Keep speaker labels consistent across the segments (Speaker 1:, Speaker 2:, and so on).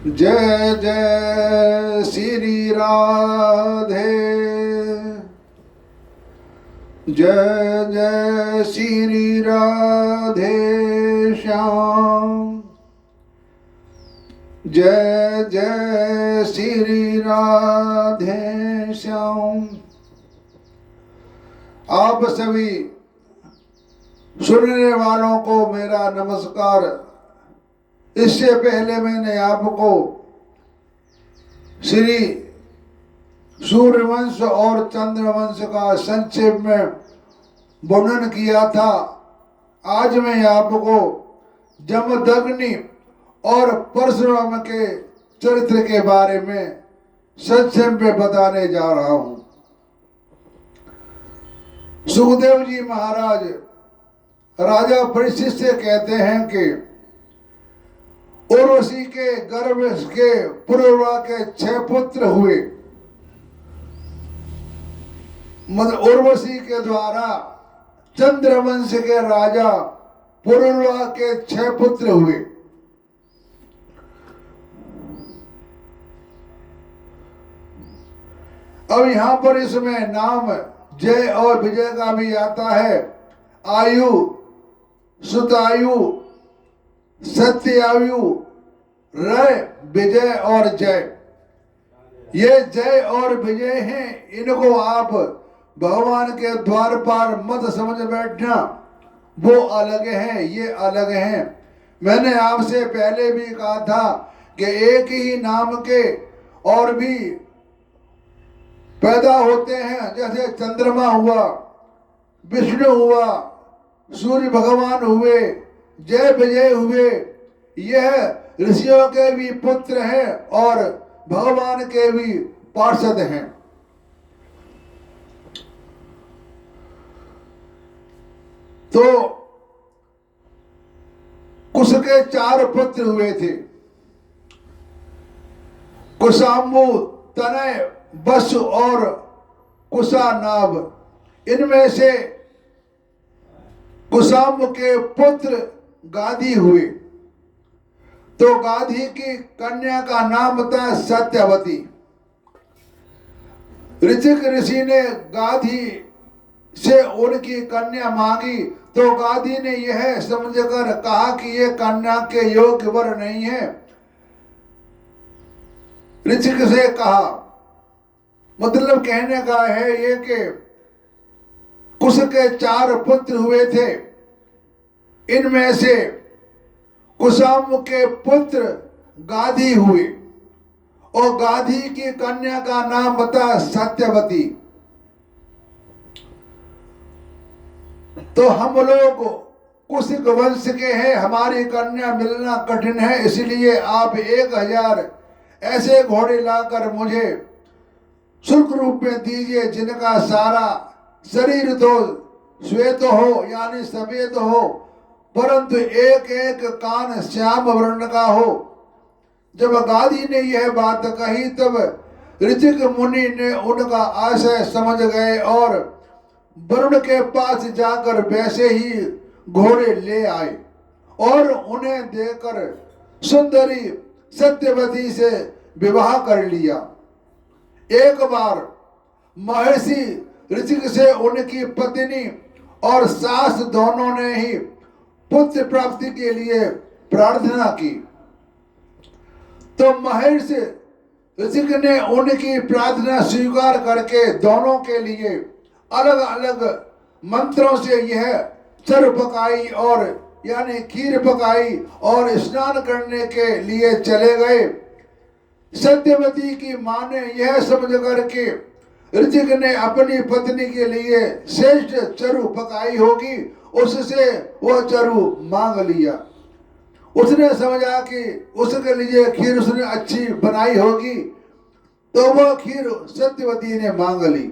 Speaker 1: जय जय श्री राधे, जय जय श्री राधे श्याम, जय जय श्री राधे श्याम। आप सभी सुनने वालों को मेरा नमस्कार। इससे पहले मैंने आपको श्री सूर्यवंश और चंद्रवंश का संक्षेप में वर्णन किया था। आज मैं आपको जमदग्नि और परशुराम के चरित्र के बारे में संक्षेप में बताने जा रहा हूं। सुखदेव जी महाराज राजा परीक्षित से कहते हैं कि उर्वशी के गर्भ के पुरुरवा के 6 पुत्र हुए। मतलब उर्वशी के द्वारा चंद्रवंश के राजा पुरुरवा के 6 पुत्र हुए। अब यहां पर इसमें नाम जय और विजय का भी आता है। आयु, सुतायु, सत्यायु, रय, विजय और जय। ये जय और विजय हैं। इनको आप भगवान के द्वार पर मत समझ बैठना, वो अलग हैं, ये अलग हैं। मैंने आपसे पहले भी कहा था कि एक ही नाम के और भी पैदा होते हैं। जैसे चंद्रमा हुआ, विष्णु हुआ, सूर्य भगवान हुए, जय विजय हुए। यह ऋषियों के भी पुत्र हैं और भगवान के भी पार्षद हैं। तो कुश के 4 पुत्र हुए थे। कुशाम्बु, तनय, वसु और कुशानाभ। इनमें से कुशाम्ब के पुत्र गाधी हुए। तो गाधी की कन्या का नाम था सत्यवती। ऋतिक ऋषि ने गाधी से उनकी कन्या मांगी तो गाधी ने यह समझकर कहा कि ये कन्या के योग्य वर नहीं है। ऋतिक से कहा, मतलब कहने का है ये कि कुश के 4 पुत्र हुए थे। इनमें से कुशाम्ब के पुत्र गाधी हुए और गाधी की कन्या का नाम था सत्यवती। तो हम लोग कुशिक वंश के हैं, हमारी कन्या मिलना कठिन है। इसलिए आप 1000 ऐसे घोड़े लाकर मुझे शुल्क रूप में दीजिए जिनका सारा शरीर तो श्वेत हो, यानी सफेद हो, परंतु एक एक कान श्याम वर्ण का हो। जब गाधी ने यह बात कही तब ऋतिक मुनि ने उनका आशय समझ गए और वरुण के पास जाकर वैसे ही घोड़े ले आए और उन्हें देकर सुंदरी सत्यवती से विवाह कर लिया। एक बार महर्षि ऋतिक से उनकी पत्नी और सास दोनों ने ही पुत्र प्राप्ति के लिए प्रार्थना की। तो महर्षि ऋतिक ने उनकी प्रार्थना स्वीकार करके दोनों के लिए अलग अलग मंत्रों से यह चर पकाई और यानी खीर पकाई और स्नान करने के लिए चले गए। सत्यवती की मां ने यह समझ करके ऋतिक ने अपनी पत्नी के लिए श्रेष्ठ चरु पकाई होगी, उससे वह चरु मांग लिया। उसने समझा कि उसके लिए खीर उसने अच्छी बनाई होगी, तो वह खीर सत्यवती ने मांग ली।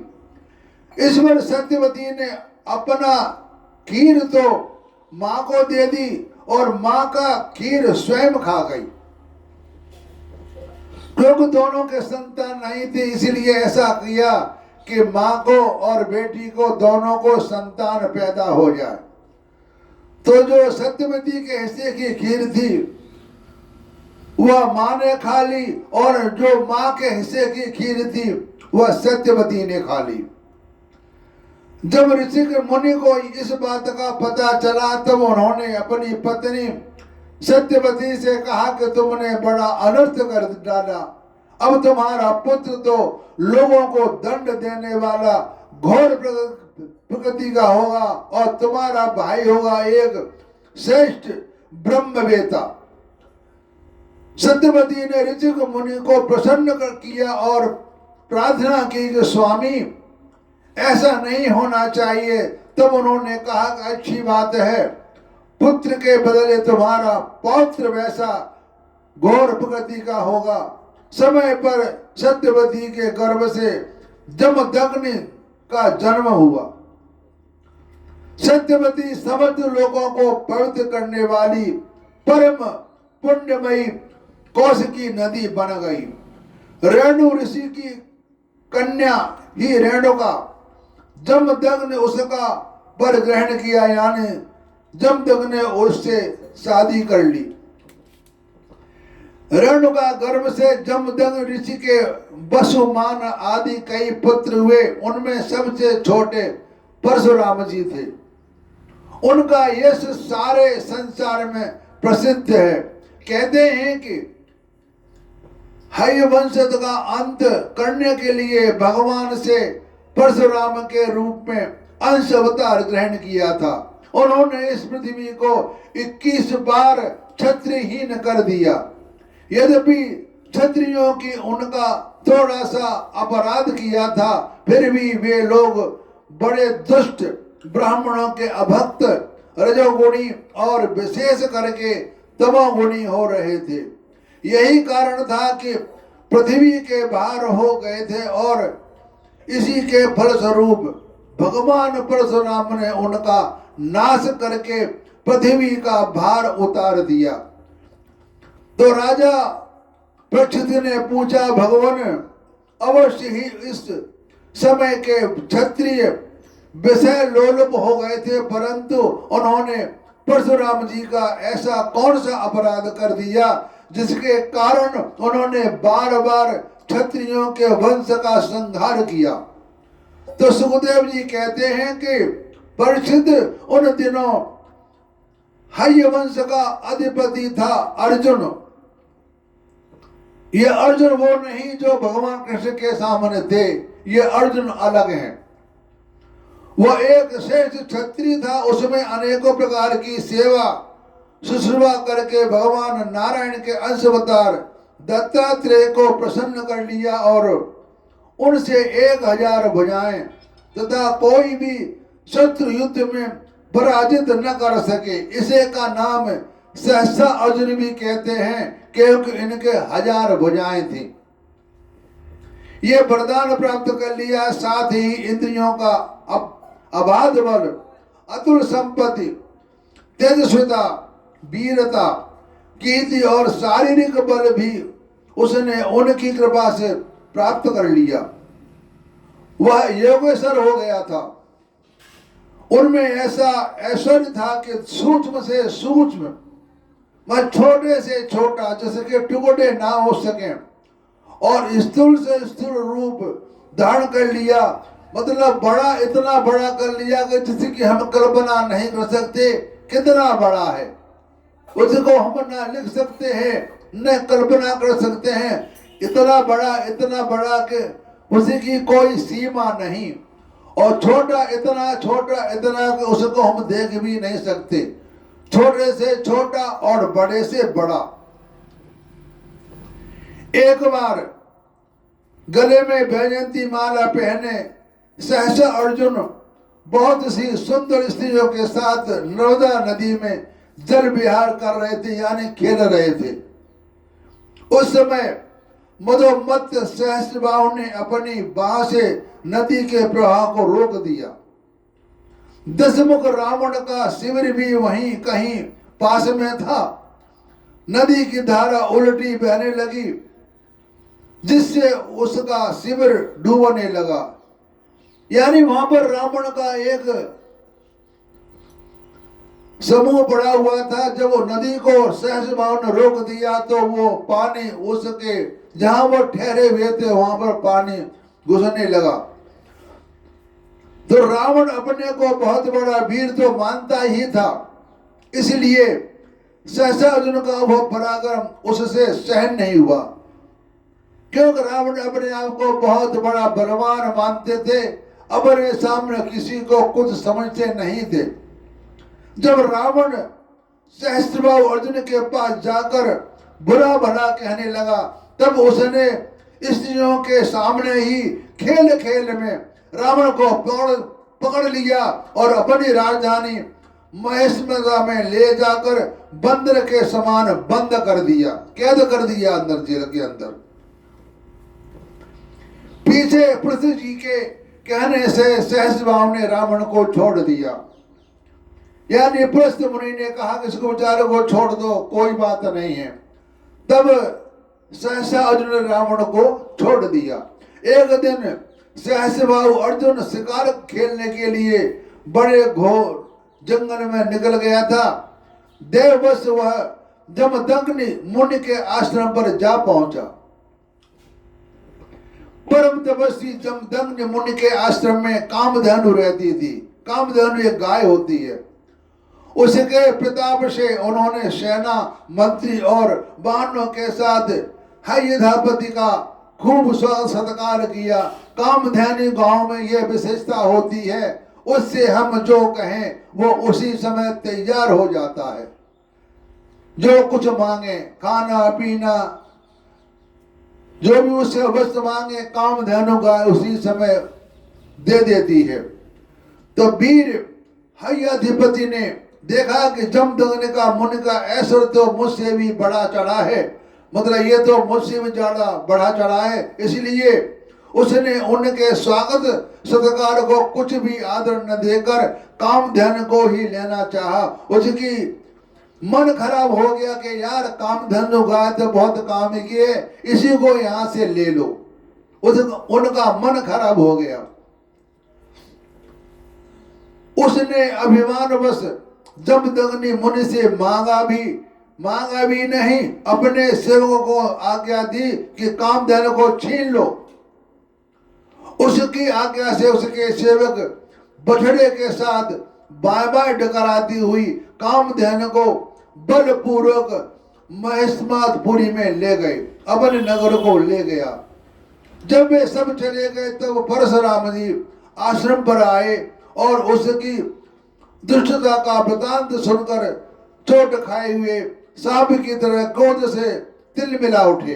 Speaker 1: इस बार सत्यवती ने अपना खीर तो मां को दे दी और मां का खीर स्वयं खा गई। क्योंकि दोनों के संतान नहीं थे, इसीलिए ऐसा किया कि मां को और बेटी को दोनों को संतान पैदा हो जाए। तो जो सत्यवती के हिस्से की खीर थी वह माँ ने खा ली, और जो माँ के हिस्से की खीर थी वह सत्यवती ने खा ली। जब ऋषि मुनि को इस बात का पता चला तब उन्होंने अपनी पत्नी सत्यवती से कहा कि तुमने बड़ा अनर्थ कर डाला। अब तुम्हारा पुत्र तो लोगों को दंड देने वाला घोर प्रकृति का होगा, और तुम्हारा भाई होगा एक श्रेष्ठ ब्रह्मवेता। सत्यवती ने ऋषि मुनि को प्रसन्न किया और प्रार्थना की कि स्वामी ऐसा नहीं होना चाहिए। तब उन्होंने कहा कि अच्छी बात है, पुत्र के बदले तुम्हारा पौत्र वैसा घोर प्रकृति का होगा। समय पर सत्यवती के गर्भ से जमदग्नि का जन्म हुआ। सत्यवती समस्त लोगों को पवित्र करने वाली परम पुण्यमयी कौशिकी नदी बन गई। रेणु ऋषि की कन्या ही रेणुका, जमदग्नि ने उसका वर ग्रहण किया, यानी जमदग्नि ने उससे शादी कर ली। रेणुका गर्भ से जमदग्नि ऋषि के वसुमान आदि कई पुत्र हुए। उनमें सबसे छोटे परशुराम जी थे। उनका यश सारे संसार में प्रसिद्ध है। कहते हैं कि हयवंश का अंत करने के लिए भगवान से परशुराम के रूप में अंश अवतार ग्रहण किया था। उन्होंने इस पृथ्वी को 21 बार क्षत्रियहीन कर दिया। यद्यपि क्षत्रियों की उनका थोड़ा सा अपराध किया था, फिर भी वे लोग बड़े दुष्ट ब्राह्मणों के अभक्त, रजोगुणी और विशेष करके तमोगुणी हो रहे थे। यही कारण था कि पृथ्वी के भार हो गए थे, और इसी के फलस्वरूप भगवान परशुराम ने उनका नाश करके पृथ्वी का भार उतार दिया। तो राजा परीक्षित ने पूछा, भगवान अवश्य ही इस समय के क्षत्रिय विषय लोलुप हो गए थे, परंतु उन्होंने परशुराम जी का ऐसा कौन सा अपराध कर दिया जिसके कारण उन्होंने बार बार क्षत्रियों के वंश का संहार किया। तो सुखदेव जी कहते हैं कि परीक्षित उन दिनों हयवंश का अधिपति था अर्जुन। ये अर्जुन वो नहीं जो भगवान कृष्ण के सामने थे, ये अर्जुन अलग हैं। वह एक श्रेष्ठ क्षत्रिय था। उसमें अनेकों प्रकार की सेवा शुश्रूषा करके भगवान नारायण के अंश अवतार दत्तात्रेय को प्रसन्न कर लिया, और उनसे 1000 भुजाएं तथा कोई भी शत्रु युद्ध में पराजित न कर सके। इसे का नाम सहसा अर्जुन भी कहते हैं, क्योंकि इनके 1000 भुजाएं थी। ये वरदान प्राप्त कर लिया, साथ ही इंद्रियों का अबाध बल, अतुल संपत्ति, तेजस्विता, वीरता, कीर्ति और शारीरिक बल भी उसने उनकी कृपा से प्राप्त कर लिया। वह योगेश्वर हो गया था। उनमें ऐसा ऐश्वर्य था कि सूक्ष्म से सूक्ष्म, मैं छोटे से छोटा, जैसे कि टुकड़े ना हो सके, और स्थूल से स्थूल रूप धारण कर लिया। मतलब बड़ा, इतना बड़ा कर लिया कि जिसकी हम कल्पना नहीं कर सकते कितना बड़ा है। उसको हम न लिख सकते हैं, न कल्पना कर सकते हैं। इतना बड़ा कि उसकी कोई सीमा नहीं, और छोटा इतना कि उसको हम देख भी नहीं सकते। छोटे से छोटा और बड़े से बड़ा। एक बार गले में वैजयंती माला पहने सहसा अर्जुन बहुत सी सुंदर स्त्रियों के साथ नर्मदा नदी में जल विहार कर रहे थे, यानी खेल रहे थे। उस समय मदोन्मत्त सहस्त्रबाहु ने अपनी बाह से नदी के प्रवाह को रोक दिया। दशमुख रावण का शिविर भी वहीं कहीं पास में था। नदी की धारा उल्टी बहने लगी, जिससे उसका शिविर डूबने लगा। यानी वहां पर रावण का एक समूह पड़ा हुआ था। जब वो नदी को सहस्त्र भाव ने रोक दिया तो वो पानी उसके जहां वो ठहरे हुए थे वहां पर पानी घुसने लगा। तो रावण अपने को बहुत बड़ा वीर तो मानता ही था, इसलिए सहसा अर्जुन का वो पराक्रम उससे सहन नहीं हुआ, क्योंकि रावण अपने आप को बहुत बड़ा बलवान मानते थे, अपने सामने किसी को कुछ समझते नहीं थे। जब रावण सहस्त्रबाहु अर्जुन के पास जाकर बुरा भला कहने लगा, तब उसने स्त्रियों के सामने ही खेल खेल में रावण को पकड़ लिया और अपनी राजधानी महेश्वरा में ले जाकर बंदर के समान बंद कर दिया, कैद कर दिया अंदर, जेल के अंदर। पीछे पृथ्वी जी के कहने से सहस्त्रबाहु ने रावण को छोड़ दिया, यानी पृष्ठ मुनि ने कहा कि इसको बेचारे को छोड़ दो, कोई बात नहीं है। तब सहसा अर्जुन ने रावण को छोड़ दिया। एक दिन सहस्त्रबाहु अर्जुन शिकार खेलने के लिए बड़े घोर जंगल में निकल गया था। देववश वह जमदग्नि मुनि के आश्रम पर जा पहुंचा। परम तपस्वी जमदग्नि मुनि के आश्रम में कामधेनु रहती थी। कामधेनु एक गाय होती है। उसके प्रताप से उन्होंने सेना मंत्री और बाणों के साथ हयधापति का खूब स्वागत सत्कार किया। कामधेनु गांव में यह विशेषता होती है, उससे हम जो कहें वो उसी समय तैयार हो जाता है। जो कुछ मांगे, खाना पीना, जो भी उससे वस्तु मांगे, कामधेनु गाय उसी समय दे देती है। तो वीर हयधिपति ने देखा कि जमदग्नि का मुनि का ऐश्वर्य तो मुझसे भी बड़ा चढ़ा है, मतलब ये तो मुझसे भी ज्यादा बढ़ा चढ़ा है, इसलिए उसने उनके स्वागत सत्कार को कुछ भी आदर न देकर कामधेनु को ही लेना चाहा। उसकी मन खराब हो गया कि यार कामधेनु गाय तो बहुत काम की है, इसी को यहां से ले लो। उनका मन खराब हो गया। उसने अभिमानवश जमदग्नि मुनि से मांगा भी नहीं, अपने सेवकों को आज्ञा दी कि कामधेनु को छीन लो। उसकी आज्ञा से उसके सेवक बछड़े के साथ बाय बाय डकराती हुई कामधेनु को बलपूर्वक महेश्वरपुरी में ले गए, अपने नगर को ले गया। जब वे सब चले गए तब परशुराम जी आश्रम पर आए और उसकी दुष्टता का वृतांत सुनकर चोट खाए हुए सांप की तरह क्रोध से तिल मिला उठे।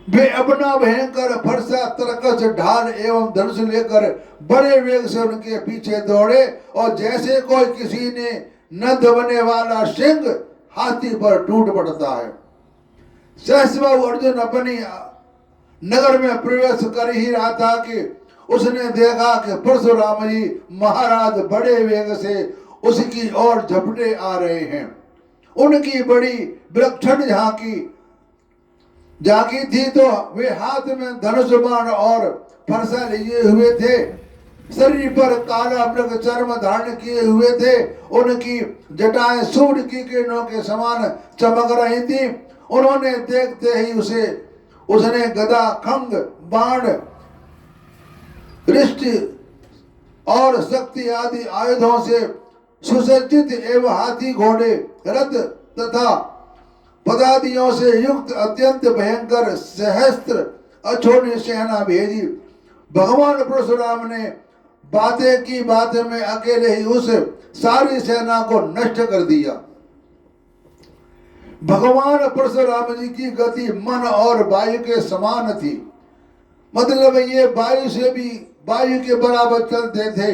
Speaker 1: वे अपना भयंकर फरसा, तरकस, ढाल एवं धनुष लेकर बड़े वेग से उनके पीछे दौड़े और जैसे कोई किसी ने न दबने वाला सिंह हाथी पर टूट पड़ता है। सहस्त्रबाहु अर्जुन अपनी नगर में प्रवेश कर ही रहा था कि उसने देखा कि परशुराम जी महाराज बड़े वेग से उसकी ओर झपटे आ रहे हैं। उनकी बड़ी विलक्षण झांकी थी, तो वे हाथ में धनुष बाण और फरसा लिए हुए थे, शरीर पर काला मृग चर्म धारण किए हुए थे, उनकी जटाएं सूर्य की किरणों के समान चमक रही थी। उन्होंने देखते ही उसने गदा, खंग, बाण, रिष्टि और शक्ति आदि आयुधों से सुसज्जित एवं हाथी, घोड़े, रथ तथा पदादियों से युक्त अत्यंत भयंकर सहस्त्र अछोनी सेना भेजी। भगवान परशुराम ने बातें की बातें में अकेले ही उस सारी सेना को नष्ट कर दिया। भगवान परशुराम जी की गति मन और वायु के समान थी, मतलब ये वायु से भी वायु के बराबर चलते थे।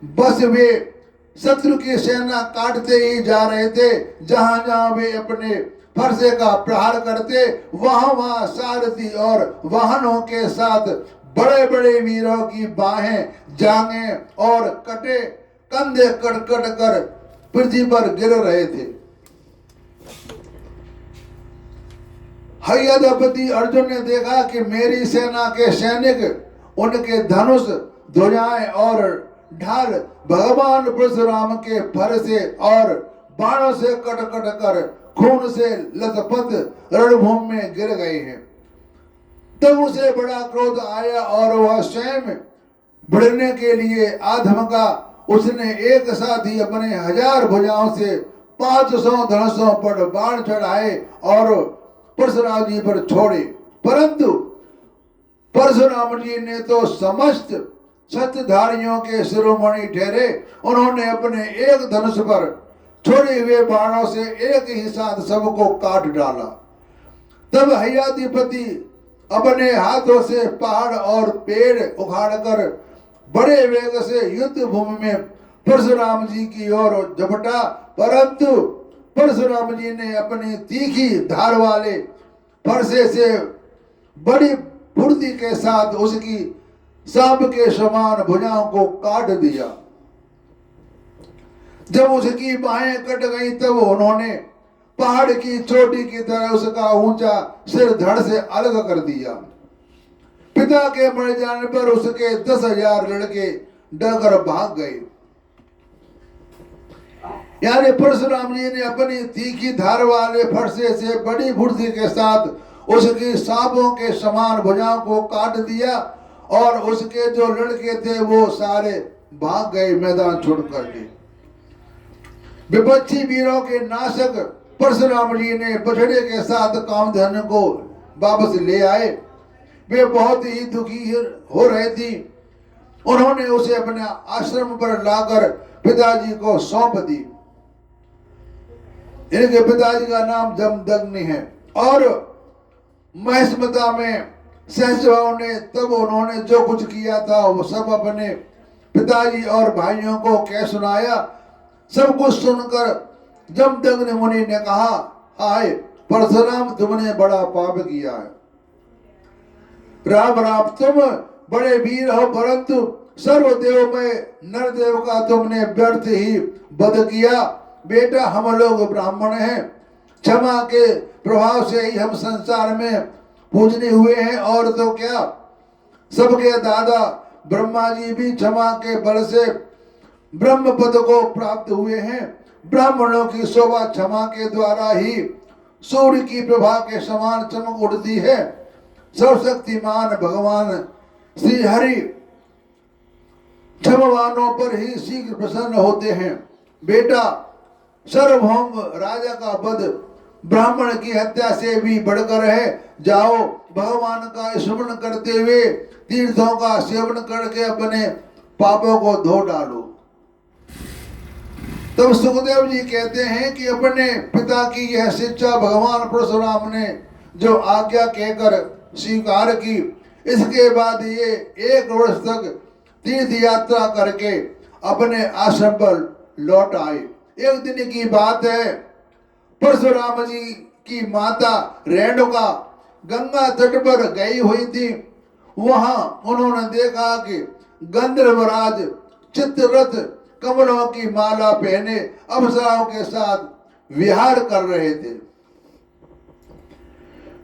Speaker 1: बस वे शत्रु की सेना काटते ही जा रहे थे। जहां जहां वे अपने फरसे का प्रहार करते, वहां वहां सारथी और वाहनों के साथ बड़े बड़े वीरों की बाहें, जांघें और कटे कंधे कट कट कर पृथ्वी पर गिर रहे थे। हयधापति अर्जुन ने देखा कि मेरी सेना के सैनिक उनके धनुष, ध्वजाएं और ढाल भगवान परशुराम के फर से और बाणों से कट कट कर खून से लथपथ रणभूमि में गिर गए हैं। तब उसे बड़ा क्रोध आया और वह स्वयं बढ़ने के लिए आधमका। उसने एक साथ ही अपने 1000 भुजाओं से 500 धनुषों पर बाण चढ़ाए और परशुराम जी पर छोड़े। परंतु परशुराम जी ने तो समस्त सत्यधारियों के शिरोमणि ठहरे। उन्होंने अपने एक धनुष पर छोड़े हुए बाणों से एक ही साथ सबको काट डाला। तब हयाधिपति अपने हाथों से पहाड़ और पेड़ उखाड़कर बड़े वेग से युद्ध भूमि में परशुराम जी की ओर झपटा। परंतु परशुराम जी ने अपनी तीखी धार वाले फरसे से बड़ी फुर्ती के साथ उसकी सांप के समान भुजाओं को काट दिया। जब उसकी बाहें कट गई तब उन्होंने पहाड़ की चोटी की तरह उसका ऊंचा सिर धड़ से अलग कर दिया। पिता के मर जाने पर उसके 10,000 लड़के डरकर भाग गए। यानी परशुराम जी ने अपनी तीखी धार वाले फरसे से बड़ी फुर्ती के साथ उसकी सांपों के समान भुजाओं को काट दिया और उसके जो लड़के थे वो सारे भाग गए मैदान छोड़ करके। विपक्षी वीरों के नाशक परशुराम जी ने बछड़े के साथ कामधेनु को वापस ले आए। वे बहुत ही दुखी हो रहे थी। उन्होंने उसे अपने आश्रम पर लाकर पिताजी को सौंप दी। इनके पिताजी का नाम जमदग्नि है। और महिष्मता में सहस्रभाव ने तब उन्होंने जो कुछ किया था वो सब अपने पिताजी और भाइयों को कह सुनाया। सब कुछ सुनकर जमदग्नि मुनि ने कहा, हाय परशुराम, तुमने बड़ा पाप किया है। राम राम, तुम बड़े वीर हो, परंतु सर्वदेव में नरदेव का तुमने व्यर्थ ही वध किया। बेटा, हम लोग ब्राह्मण हैं, क्षमा के प्रभाव से ही हम संसार में पूजने हुए हैं। और तो क्या, सबके दादा ब्रह्मा जी भी क्षमा के बल से ब्रह्म पद को प्राप्त हुए हैं। ब्राह्मणों की शोभा क्षमा के द्वारा ही सूर्य की प्रभा के समान चमक उठती है। सर्वशक्तिमान भगवान श्री हरि क्षमवानों पर ही शीघ्र प्रसन्न होते हैं। बेटा, सार्वभौम राजा का वध ब्राह्मण की हत्या से भी बढ़कर है। जाओ, भगवान का स्मरण करते हुए तीर्थों का सेवन करके अपने पापों को धो डालो। तब सुखदेव जी कहते हैं कि अपने पिता की यह शिक्षा भगवान परशुराम ने जो आज्ञा कहकर स्वीकार की, इसके बाद ये 1 वर्ष तक तीर्थ यात्रा करके अपने आश्रम पर लौट आए। एक दिन की बात है, परशुराम जी की माता रेणुका गंगा तट पर गई हुई थी। वहां उन्होंने देखा कि गंधर्वराज चित्ररथ कमलों की माला पहने अप्सराओं के साथ विहार कर रहे थे।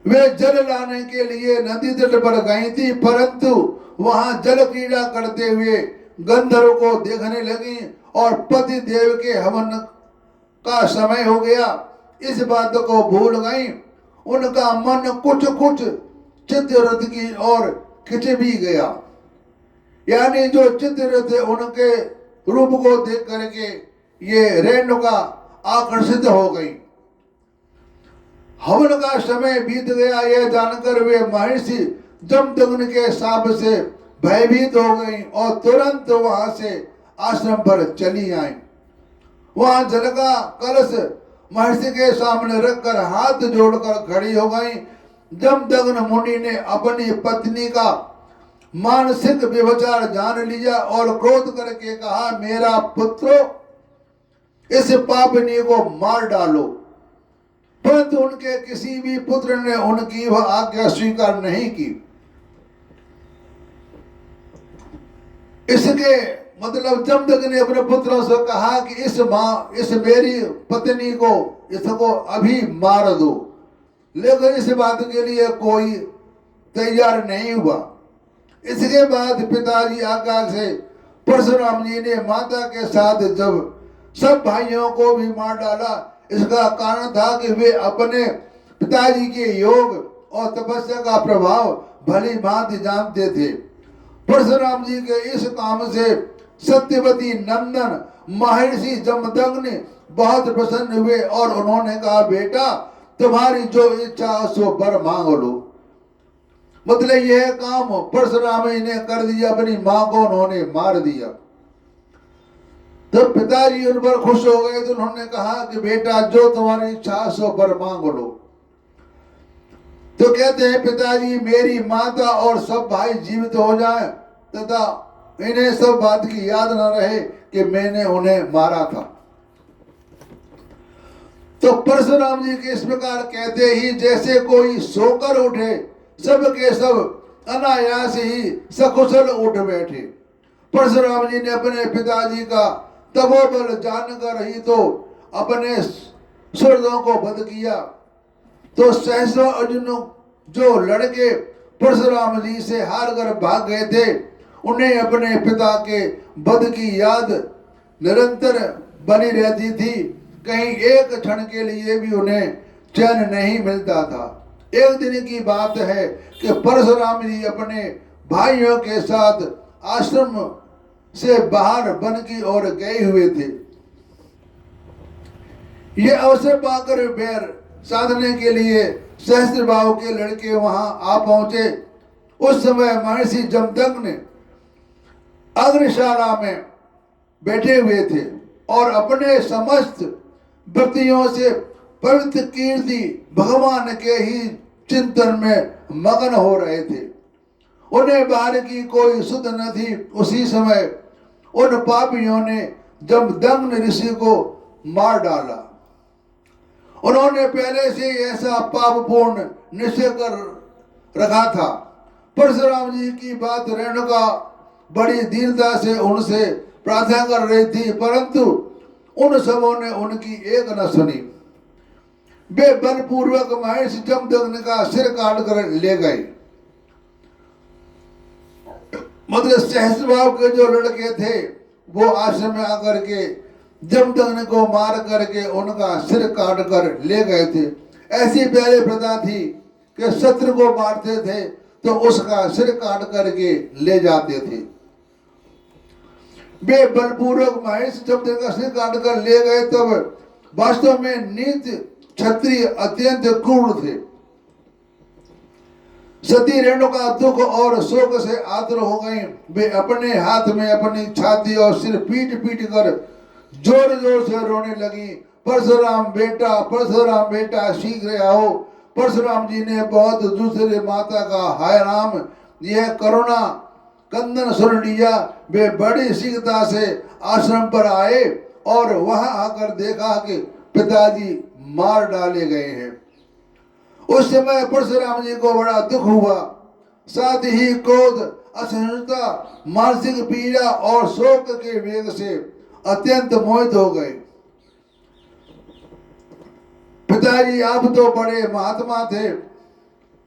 Speaker 1: वे जल लाने के लिए नदी तट पर गई थी, परंतु वहां जल क्रीड़ा करते हुए गंधर्व को देखने लगी और पति देव के हवन का समय हो गया। इस बात को भूल गई। उनका मन कुछ कुछ चित्ररथ की ओर खिंच भी गया। यानी जो चित्ररथ उनके रूप को देख करके ये रेणुका आकर्षित हो गई। हवन का समय बीत गया, यह जानकर वे महर्षि जमदग्नि के शाप से भयभीत हो गई और तुरंत वहां से आश्रम पर चली आई। वहां जल का कलश महर्षि के सामने रखकर हाथ जोड़कर खड़ी हो गई। जमदग्नि मुनि ने अपनी पत्नी का मानसिक व्यभिचार जान लिया और क्रोध करके कहा, मेरा पुत्र, इस पापिनी को मार डालो। परंतु उनके किसी भी पुत्र ने उनकी वह आज्ञा स्वीकार नहीं की। इसके मतलब जमदग्नि ने अपने पुत्रों से कहा कि इस मेरी पत्नी को, इसको अभी मार दो। लेकिन इस बात के लिए कोई तैयार नहीं हुआ। इसके बाद पिताजी आज्ञा से परशुराम जी ने माता के साथ जब सब भाइयों को भी मार डाला, इसका कारण था कि वे अपने पिताजी के योग और तपस्या का प्रभाव भली भांति जानते थे। परशुराम जी के इस काम से सत्यवती नंदन महर्षि जमदग्नि बहुत प्रसन्न हुए और उन्होंने कहा, बेटा तुम्हारी जो इच्छा सो वर मांग लो। मतलब यह काम परशुराम जी ने कर दिया, अपनी मां को उन्होंने मार दिया। तो पिताजी उन पर खुश हो गए, तो उन्होंने कहा कि बेटा जो तुम्हारी इच्छा सो वर मांग लो। तो कहते हैं पिताजी मेरी माता और सब भाई जीवित हो जाएं तथा इन्हें सब बात की याद न रहे कि मैंने उन्हें मारा था। तो परशुराम जी के इस प्रकार कहते ही जैसे कोई सोकर उठे, सब के सब अनायास ही सकुशल उठ बैठे। परशुराम जी ने अपने पिताजी का तपोबल जानकर ही तो अपने सुरदों को वध किया। तो सहस्रों अर्जुन जो लड़के परशुराम जी से हार कर भाग गए थे, उन्हें अपने पिता के वध की याद निरंतर बनी रहती थी। कहीं एक क्षण के लिए भी उन्हें चैन नहीं मिलता था। एक दिन की बात है कि परशुराम जी अपने भाइयों के साथ आश्रम से बाहर वन की ओर गए हुए थे। ये अवसर पाकर बैर साधने के लिए सहस्त्रबाहु के लड़के वहां आ पहुंचे। उस समय महर्षि जमदग्नि अग्निशाला में बैठे हुए थे और अपने समस्त वृत्तियों से पवित्र कीर्ति भगवान के ही चिंतन में मगन हो रहे थे। उन्हें बाहर की कोई सुध न थी। उसी समय उन पापियों ने जमदग्नि ऋषि को मार डाला। उन्होंने पहले से ऐसा पापपूर्ण निश्चय कर रखा था। परशुराम जी की बात रेणुका बड़ी दीनता से उनसे प्रार्थना कर रही थी, परंतु उन सबों ने उनकी एक न सुनी। वे बलपूर्वक महर्षि जमदग्नि का सिर काट कर ले गए। मतलब सहस्त्रबाहु के जो लड़के थे वो आश्रम में आकर के जमदग्नि को मार करके उनका सिर काट कर ले गए थे। ऐसी पहले प्रथा थी कि शत्रु को मारते थे तो उसका सिर काट करके ले जाते थे। वे बलपूर्वक महर्षि जमदग्नि का सिर काट कर ले गए। तब वास्तव में नीच क्षत्रिय अत्यंत क्रूर थे। सती रेणुका दुख और शोक से आतुर हो गई। वे अपने हाथ में अपनी छाती और सिर पीट पीट कर जोर जोर से रोने लगी। परशुराम बेटा शीघ्र आओ। परशुराम जी ने बहुत दूसरे माता का हाय राम यह करुणा कंदन सुन लिया। वे बड़ी शीघ्रता से आश्रम पर आए और वहां आकर देखा कि पिताजी मार डाले गए हैं। उस समय परशुराम जी को बड़ा दुख हुआ, साथ ही क्रोध, असहिष्णुता, मानसिक पीड़ा और शोक के वेग से अत्यंत मोहित हो गए। पिताजी आप तो बड़े महात्मा थे,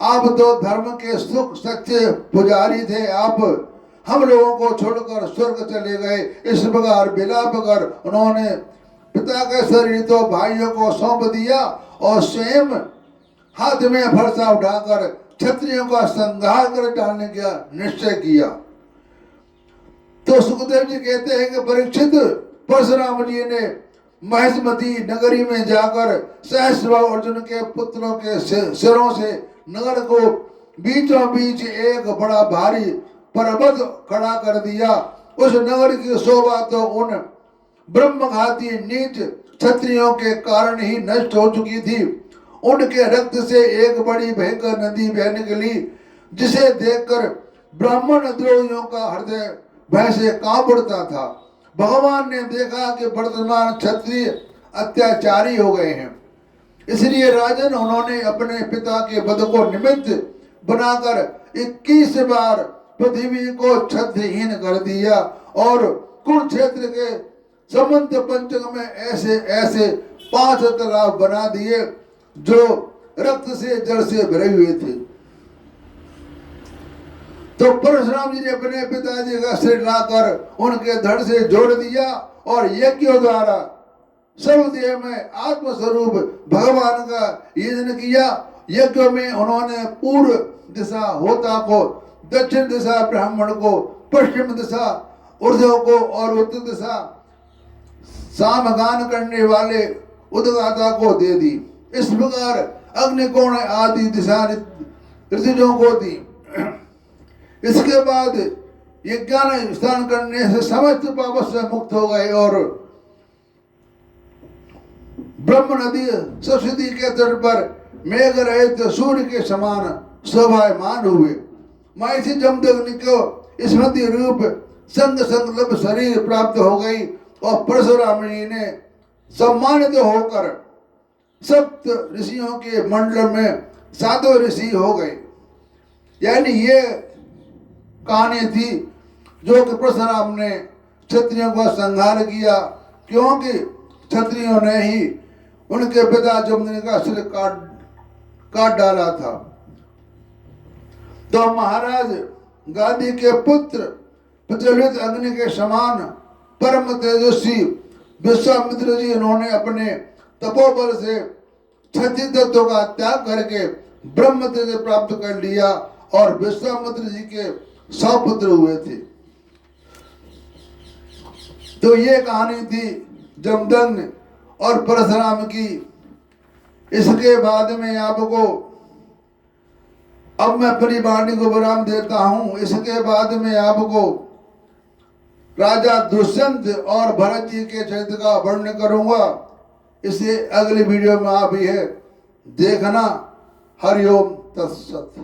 Speaker 1: आप तो धर्म के सुख सच्चे पुजारी थे, आप हम लोगों को छोड़कर स्वर्ग चले गए। इस प्रकार विलाप कर उन्होंने पिता का शरीर तो भाइयों को सौंप दिया और स्वयं हाथ में फरसा उठाकर क्षत्रियों का संहार कर डालने का निश्चय किया। तो सुखदेव जी कहते हैं कि परीक्षित परशुराम जी ने महिष्मती नगरी में जाकर सहस्त्रबाहु अर्जुन के पुत्रों के सिरों से नगर को बीचों बीच एक बड़ा भारी पर्वत खड़ा कर दिया। उस नगर की शोभा तो उन ब्रह्मघाती नीच क्षत्रियों के कारण ही नष्ट हो चुकी थी। उनके रक्त से एक बड़ी भयंकर नदी बह निकली, जिसे देखकर ब्राह्मण द्रोहियों का हृदय भय से कांप उठता था। भगवान ने देखा कि वर्तमान क्षत्रिय अत्याचारी हो गए हैं, इसलिए राजन उन्होंने अपने पिता के वध को निमित्त बनाकर 21 बार पृथ्वी को क्षत्रहीन कर दिया और कुरुक्षेत्र के समंत पंचक में ऐसे ऐसे 5 तालाब बना दिए जो रक्त से जल से भरे हुए थे। तो परशुराम जी ने अपने पिताजी का सिर लाकर उनके धड़ से जोड़ दिया और यज्ञों द्वारा सब देह में आत्मस्वरूप भगवान का यजन किया। यज्ञ में उन्होंने पूर्व दिशा होता को, दक्षिण दिशा ब्राह्मण को, पश्चिम दिशा ऊर्ध्व को और उत्तर दिशा सामगान करने वाले उद्गाता को दे दी। इस प्रकार अग्निकोण आदि दिशा ऋतुजों को दी। इसके बाद यज्ञान स्नान करने से समस्त पाप से मुक्त हो गए और ब्रह्म नदी सरस्वती के तट पर मेघ रहित सूर्य के समान शोभायमान हुए। महर्षि जमदग्नि को स्मृति रूप संग संकल्प शरीर प्राप्त हो गई और परशुराम जी ने सम्मानित होकर सप्त ऋषियों के मंडल में सातों ऋषि हो गए। यानी ये कहानी थी जो कि परशुराम ने क्षत्रियों का संहार किया, क्योंकि क्षत्रियों ने ही उनके पिता जमदग्नि का सिर काट डाला था। तो महाराज गादी के पुत्र प्रज्वलित अग्नि के समान परम तेजस्वी विश्वामित्र जी, इन्होंने अपने तपोबल से क्षत्रिय तत्व का त्याग करके ब्रह्म तेज प्राप्त कर लिया और विश्वामित्र जी के 100 पुत्र हुए थे। तो ये कहानी थी जमदग्नि और परशुराम की। इसके बाद में आपको अब मैं अपनी वाणी को विराम देता हूं। इसके बाद में आपको राजा दुष्यंत और भरत जी के चरित्र का वर्णन करूंगा। इसे अगली वीडियो में आप ये देखना। हरिओम तत्सत।